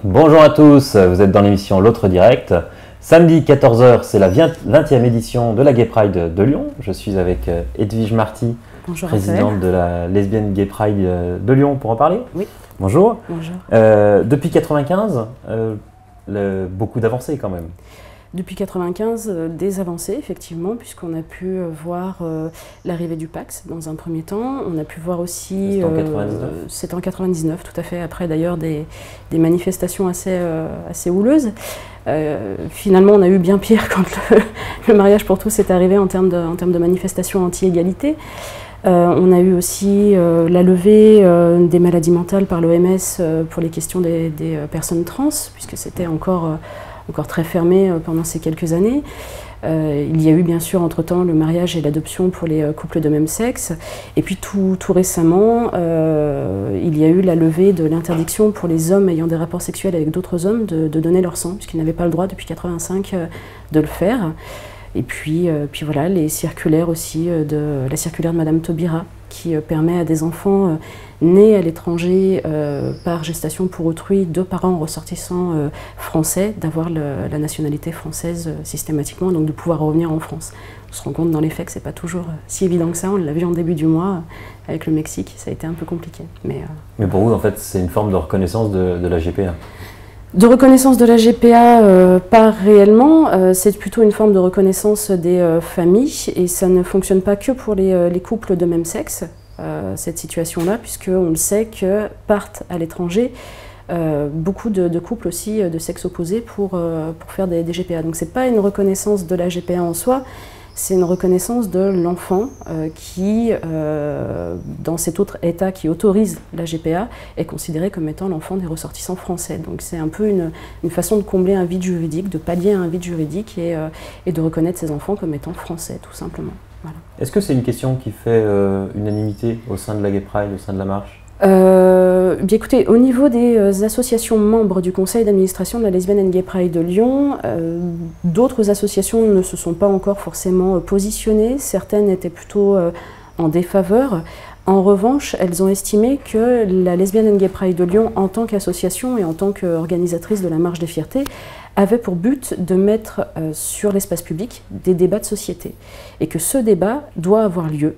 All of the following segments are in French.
Bonjour à tous, vous êtes dans l'émission L'Autre Direct. Samedi 14 h, c'est la 20e édition de la Gay Pride de Lyon. Je suis avec Edwige Marty, bonjour, présidente de la Lesbian Gay Pride de Lyon, pour en parler. Oui. Bonjour. Bonjour. Depuis 1995, beaucoup d'avancées quand même. Depuis 1995, des avancées, effectivement, puisqu'on a pu voir l'arrivée du Pax dans un premier temps. On a pu voir aussi... C'est en 99 ? C'est en 1999, tout à fait, après d'ailleurs des manifestations assez houleuses. Finalement, on a eu bien pire quand le mariage pour tous est arrivé en termes de manifestations anti-égalité. On a eu aussi la levée des maladies mentales par l'OMS pour les questions des personnes trans, puisque c'était encore très fermé pendant ces quelques années. Il y a eu bien sûr entre-temps le mariage et l'adoption pour les couples de même sexe. Et puis tout récemment, il y a eu la levée de l'interdiction pour les hommes ayant des rapports sexuels avec d'autres hommes de donner leur sang, puisqu'ils n'avaient pas le droit depuis 1985 de le faire. Et puis voilà, les circulaires aussi, la circulaire de Madame Taubira, qui permet à des enfants nés à l'étranger par gestation pour autrui de parents ressortissants français d'avoir la nationalité française systématiquement, donc de pouvoir revenir en France. On se rend compte dans les faits que c'est pas toujours si évident que ça. On l'a vu en début du mois avec le Mexique, ça a été un peu compliqué. Mais pour vous, en fait, c'est une forme de reconnaissance de la GPA. De reconnaissance de la GPA, pas réellement, c'est plutôt une forme de reconnaissance des familles, et ça ne fonctionne pas que pour les couples de même sexe, cette situation-là, puisqu'on le sait que partent à l'étranger beaucoup de couples aussi de sexe opposé pour faire des GPA. Donc c'est pas une reconnaissance de la GPA en soi, c'est une reconnaissance de l'enfant qui, dans cet autre État qui autorise la GPA, est considéré comme étant l'enfant des ressortissants français. Donc c'est un peu une façon de combler un vide juridique, de pallier un vide juridique et de reconnaître ces enfants comme étant français, tout simplement. Voilà. Est-ce que c'est une question qui fait unanimité au sein de la Gay Pride, au sein de la marche ? Bien écoutez, au niveau des associations membres du conseil d'administration de la Lesbian and Gay Pride de Lyon, d'autres associations ne se sont pas encore forcément positionnées, certaines étaient plutôt en défaveur. En revanche, elles ont estimé que la Lesbian and Gay Pride de Lyon, en tant qu'association et en tant qu'organisatrice de la Marche des Fiertés, avait pour but de mettre sur l'espace public des débats de société, et que ce débat doit avoir lieu.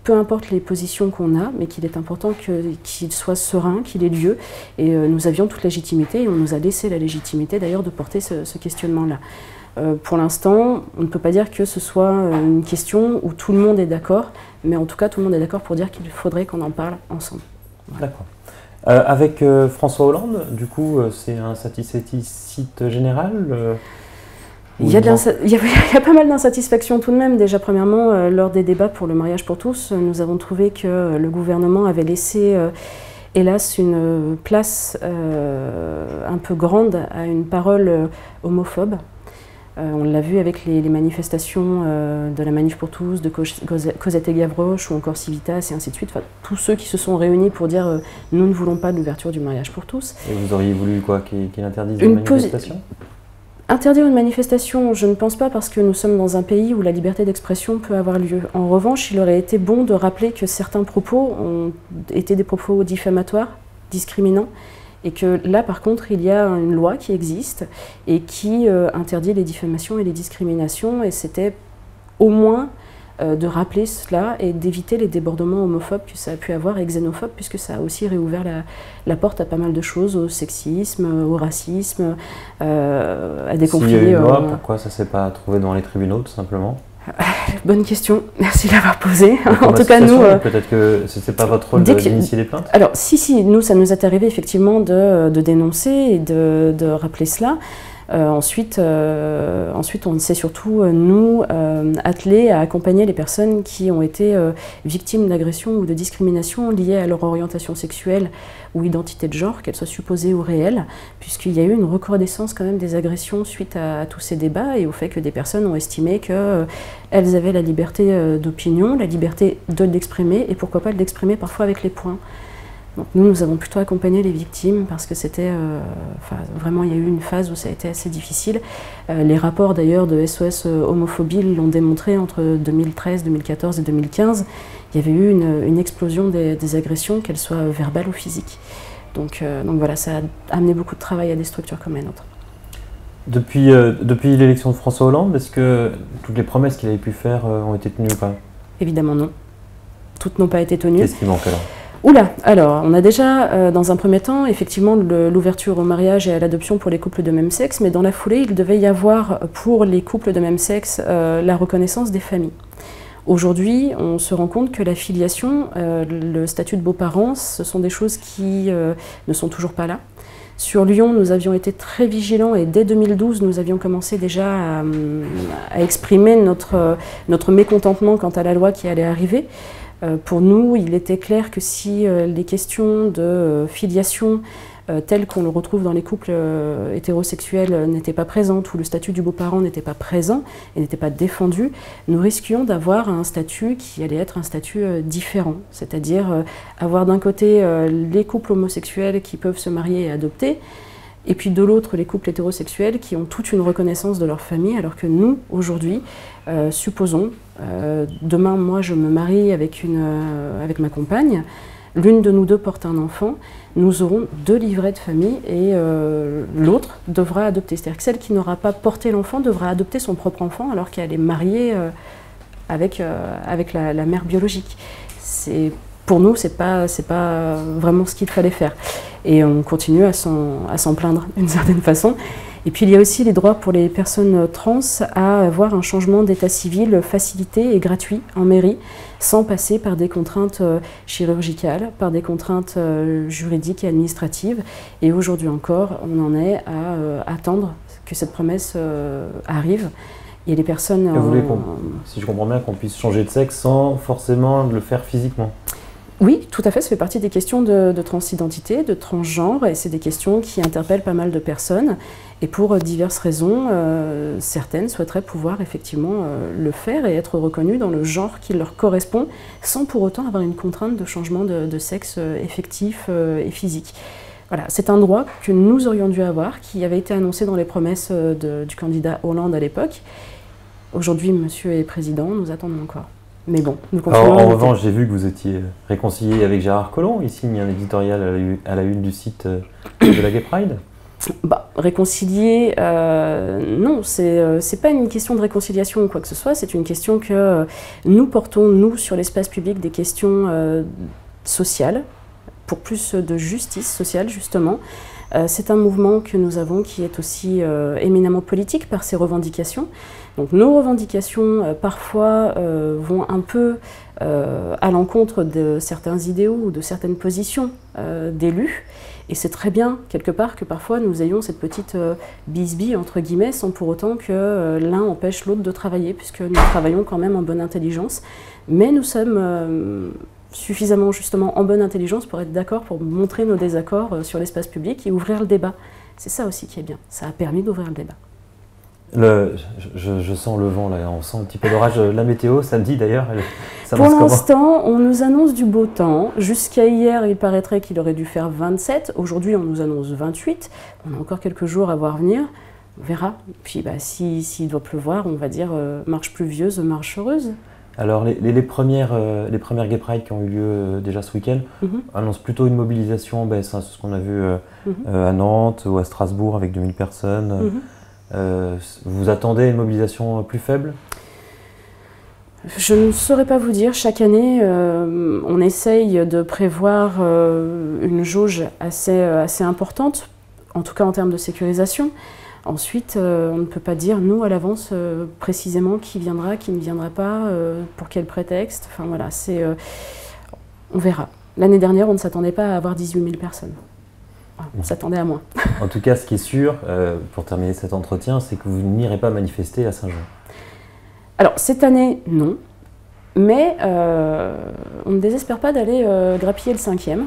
Peu importe les positions qu'on a, mais qu'il est important qu'il soit serein, qu'il ait lieu. Et nous avions toute légitimité, et on nous a laissé la légitimité d'ailleurs de porter ce questionnement-là. Pour l'instant, on ne peut pas dire que ce soit une question où tout le monde est d'accord, mais en tout cas tout le monde est d'accord pour dire qu'il faudrait qu'on en parle ensemble. Voilà. D'accord. Avec François Hollande, du coup, c'est un satisfecit général Il y a pas mal d'insatisfaction tout de même. Déjà, premièrement, lors des débats pour le mariage pour tous, nous avons trouvé que le gouvernement avait laissé, hélas, une place un peu grande à une parole homophobe. On l'a vu avec les manifestations de la Manif pour tous, de Cosette et Gavroche, ou encore Civitas, et ainsi de suite. Enfin, tous ceux qui se sont réunis pour dire nous ne voulons pas de l'ouverture du mariage pour tous. Et vous auriez voulu quoi, qu'il interdise les manifestations ? Interdire une manifestation, je ne pense pas, parce que nous sommes dans un pays où la liberté d'expression peut avoir lieu. En revanche, il aurait été bon de rappeler que certains propos ont été des propos diffamatoires, discriminants, et que là, par contre, il y a une loi qui existe et qui interdit les diffamations et les discriminations, et c'était au moins de rappeler cela et d'éviter les débordements homophobes que ça a pu avoir et xénophobes, puisque ça a aussi réouvert la porte à pas mal de choses, au sexisme, au racisme, à des conflits. S'il y a une loi, pourquoi ça ne s'est pas trouvé devant les tribunaux, tout simplement ? Bonne question, merci de l'avoir posée. En tout cas, nous... Peut-être que ce n'était pas votre rôle d'initier les plaintes ? Alors, si, nous, ça nous est arrivé effectivement de dénoncer et de rappeler cela. Ensuite, on s'est surtout, nous, attelés à accompagner les personnes qui ont été victimes d'agressions ou de discriminations liées à leur orientation sexuelle ou identité de genre, qu'elles soient supposées ou réelles, puisqu'il y a eu une recrudescence quand même des agressions suite à tous ces débats et au fait que des personnes ont estimé qu'elles avaient la liberté d'opinion, la liberté de l'exprimer, et pourquoi pas de l'exprimer parfois avec les poings. Donc nous avons plutôt accompagné les victimes parce que c'était, vraiment, il y a eu une phase où ça a été assez difficile. Les rapports d'ailleurs de SOS Homophobie l'ont démontré entre 2013, 2014 et 2015. Il y avait eu une explosion des agressions, qu'elles soient verbales ou physiques. Donc voilà, ça a amené beaucoup de travail à des structures comme les nôtres. Depuis l'élection de François Hollande, est-ce que toutes les promesses qu'il avait pu faire ont été tenues ou pas? Évidemment non. Toutes n'ont pas été tenues. Qu'est-ce qui manque alors? Oula, alors on a déjà dans un premier temps effectivement l'ouverture au mariage et à l'adoption pour les couples de même sexe, mais dans la foulée il devait y avoir pour les couples de même sexe la reconnaissance des familles. Aujourd'hui on se rend compte que la filiation, le statut de beaux-parents, ce sont des choses qui ne sont toujours pas là. Sur Lyon, nous avions été très vigilants et dès 2012, nous avions commencé déjà à exprimer notre mécontentement quant à la loi qui allait arriver. Pour nous, il était clair que si les questions de filiation telles qu'on le retrouve dans les couples hétérosexuels n'étaient pas présentes, ou le statut du beau-parent n'était pas présent et n'était pas défendu, nous risquions d'avoir un statut qui allait être un statut différent. C'est-à-dire avoir d'un côté les couples homosexuels qui peuvent se marier et adopter, et puis de l'autre les couples hétérosexuels qui ont toute une reconnaissance de leur famille, alors que nous, aujourd'hui, supposons, demain moi je me marie avec ma compagne, l'une de nous deux porte un enfant, nous aurons 2 livrets de famille et l'autre devra adopter. C'est-à-dire que celle qui n'aura pas porté l'enfant devra adopter son propre enfant alors qu'elle est mariée avec la mère biologique. Pour nous, c'est pas vraiment ce qu'il fallait faire. Et on continue à s'en plaindre d'une certaine façon. Et puis il y a aussi les droits pour les personnes trans à avoir un changement d'état civil facilité et gratuit en mairie, sans passer par des contraintes chirurgicales, par des contraintes juridiques et administratives. Et aujourd'hui encore, on en est à attendre que cette promesse arrive. Et les personnes... Vous voulez, si je comprends bien, qu'on puisse changer de sexe sans forcément le faire physiquement? Oui, tout à fait, ça fait partie des questions de transidentité, de transgenre, et c'est des questions qui interpellent pas mal de personnes. Et pour diverses raisons, certaines souhaiteraient pouvoir effectivement le faire et être reconnues dans le genre qui leur correspond, sans pour autant avoir une contrainte de changement de sexe effectif et physique. Voilà, c'est un droit que nous aurions dû avoir, qui avait été annoncé dans les promesses du candidat Hollande à l'époque. Aujourd'hui, monsieur est président, nous attendons encore. Mais bon, nous continuons. En revanche, j'ai vu que vous étiez réconcilié avec Gérard Collomb. Il signe un éditorial à la une du site de la Gay Pride. Réconcilier, non, c'est pas une question de réconciliation ou quoi que ce soit, c'est une question que nous portons, nous, sur l'espace public, des questions sociales, pour plus de justice sociale, justement. C'est un mouvement que nous avons qui est aussi éminemment politique par ses revendications. Donc nos revendications, parfois, vont un peu à l'encontre de certains idéaux ou de certaines positions d'élus. Et c'est très bien, quelque part, que parfois nous ayons cette petite bisbille, entre guillemets, sans pour autant que l'un empêche l'autre de travailler, puisque nous travaillons quand même en bonne intelligence. Mais nous sommes suffisamment, justement, en bonne intelligence pour être d'accord, pour montrer nos désaccords sur l'espace public et ouvrir le débat. C'est ça aussi qui est bien. Ça a permis d'ouvrir le débat. Je sens le vent, là. On sent un petit peu l'orage. La météo, samedi d'ailleurs, pour l'instant, on nous annonce du beau temps. Jusqu'à hier, il paraîtrait qu'il aurait dû faire 27. Aujourd'hui, on nous annonce 28. On a encore quelques jours à voir venir. On verra. Puis, s'il doit pleuvoir, on va dire marche pluvieuse, marche heureuse. Alors, les premières Gay Pride qui ont eu lieu déjà ce week-end annoncent plutôt une mobilisation en baisse. Hein, c'est ce qu'on a vu à Nantes ou à Strasbourg avec 2000 personnes. Vous attendez une mobilisation plus faible? Je ne saurais pas vous dire. Chaque année, on essaye de prévoir une jauge assez importante, en tout cas en termes de sécurisation. Ensuite, on ne peut pas dire, nous, à l'avance, précisément qui viendra, qui ne viendra pas, pour quel prétexte. Enfin voilà, on verra. L'année dernière, on ne s'attendait pas à avoir 18 000 personnes. On s'attendait à moins. En tout cas, ce qui est sûr, pour terminer cet entretien, c'est que vous n'irez pas manifester à Saint-Jean. Alors, cette année, non. Mais on ne désespère pas d'aller grappiller le 5e.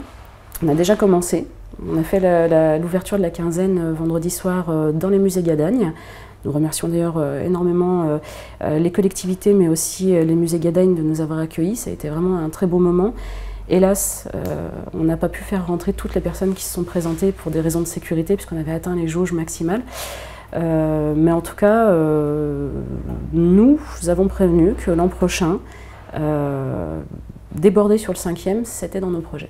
On a déjà commencé. On a fait l'ouverture de la quinzaine vendredi soir dans les musées Gadagne. Nous remercions d'ailleurs énormément les collectivités, mais aussi les musées Gadagne de nous avoir accueillis. Ça a été vraiment un très beau moment. Hélas, on n'a pas pu faire rentrer toutes les personnes qui se sont présentées pour des raisons de sécurité, puisqu'on avait atteint les jauges maximales. Mais en tout cas, nous avons prévenu que l'an prochain, déborder sur le 5e, c'était dans nos projets.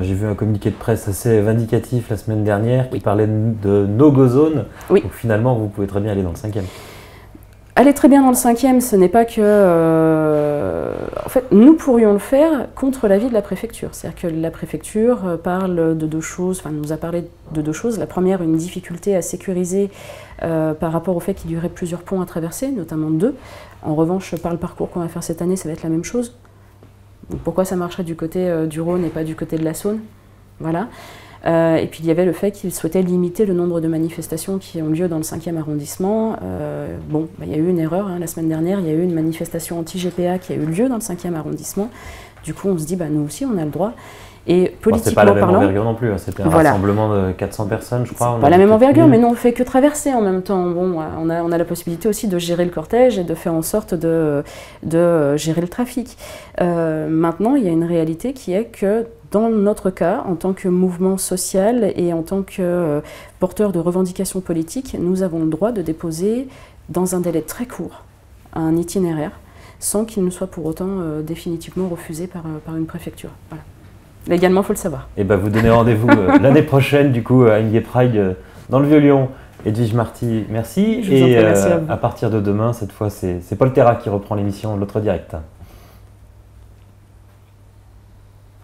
J'ai vu un communiqué de presse assez vindicatif la semaine dernière qui parlait de no-go zone. Oui. Donc finalement, vous pouvez très bien aller dans le 5e. Aller très bien dans le 5e, ce n'est pas que... en fait, nous pourrions le faire contre l'avis de la préfecture. C'est-à-dire que la préfecture parle de deux choses, enfin nous a parlé de deux choses. La première, une difficulté à sécuriser par rapport au fait qu'il y aurait plusieurs ponts à traverser, notamment 2. En revanche, par le parcours qu'on va faire cette année, ça va être la même chose. Donc pourquoi ça marcherait du côté du Rhône et pas du côté de la Saône? Voilà. Et puis il y avait le fait qu'ils souhaitaient limiter le nombre de manifestations qui ont lieu dans le 5e arrondissement. Bon, il y a eu une erreur, la semaine dernière, il y a eu une manifestation anti-GPA qui a eu lieu dans le 5e arrondissement. Du coup, on se dit, nous aussi, on a le droit. Et politiquement c'est pas la même parlant, envergure non plus, c'était un rassemblement de 400 personnes, je crois. C'est pas la même envergure, mais nous on fait que traverser en même temps. Bon, on a la possibilité aussi de gérer le cortège et de faire en sorte de gérer le trafic. Maintenant, il y a une réalité qui est que dans notre cas, en tant que mouvement social et en tant que porteur de revendications politiques, nous avons le droit de déposer dans un délai très court un itinéraire sans qu'il ne soit pour autant définitivement refusé par une préfecture. Voilà. Légalement, il faut le savoir. Et vous donnez rendez-vous l'année prochaine, du coup, à une Gay Pride dans le Vieux-Lyon. Edwige Marty, merci. Je vous en prie, merci à vous. À partir de demain, cette fois, c'est Paul Terra qui reprend l'émission L'autre direct.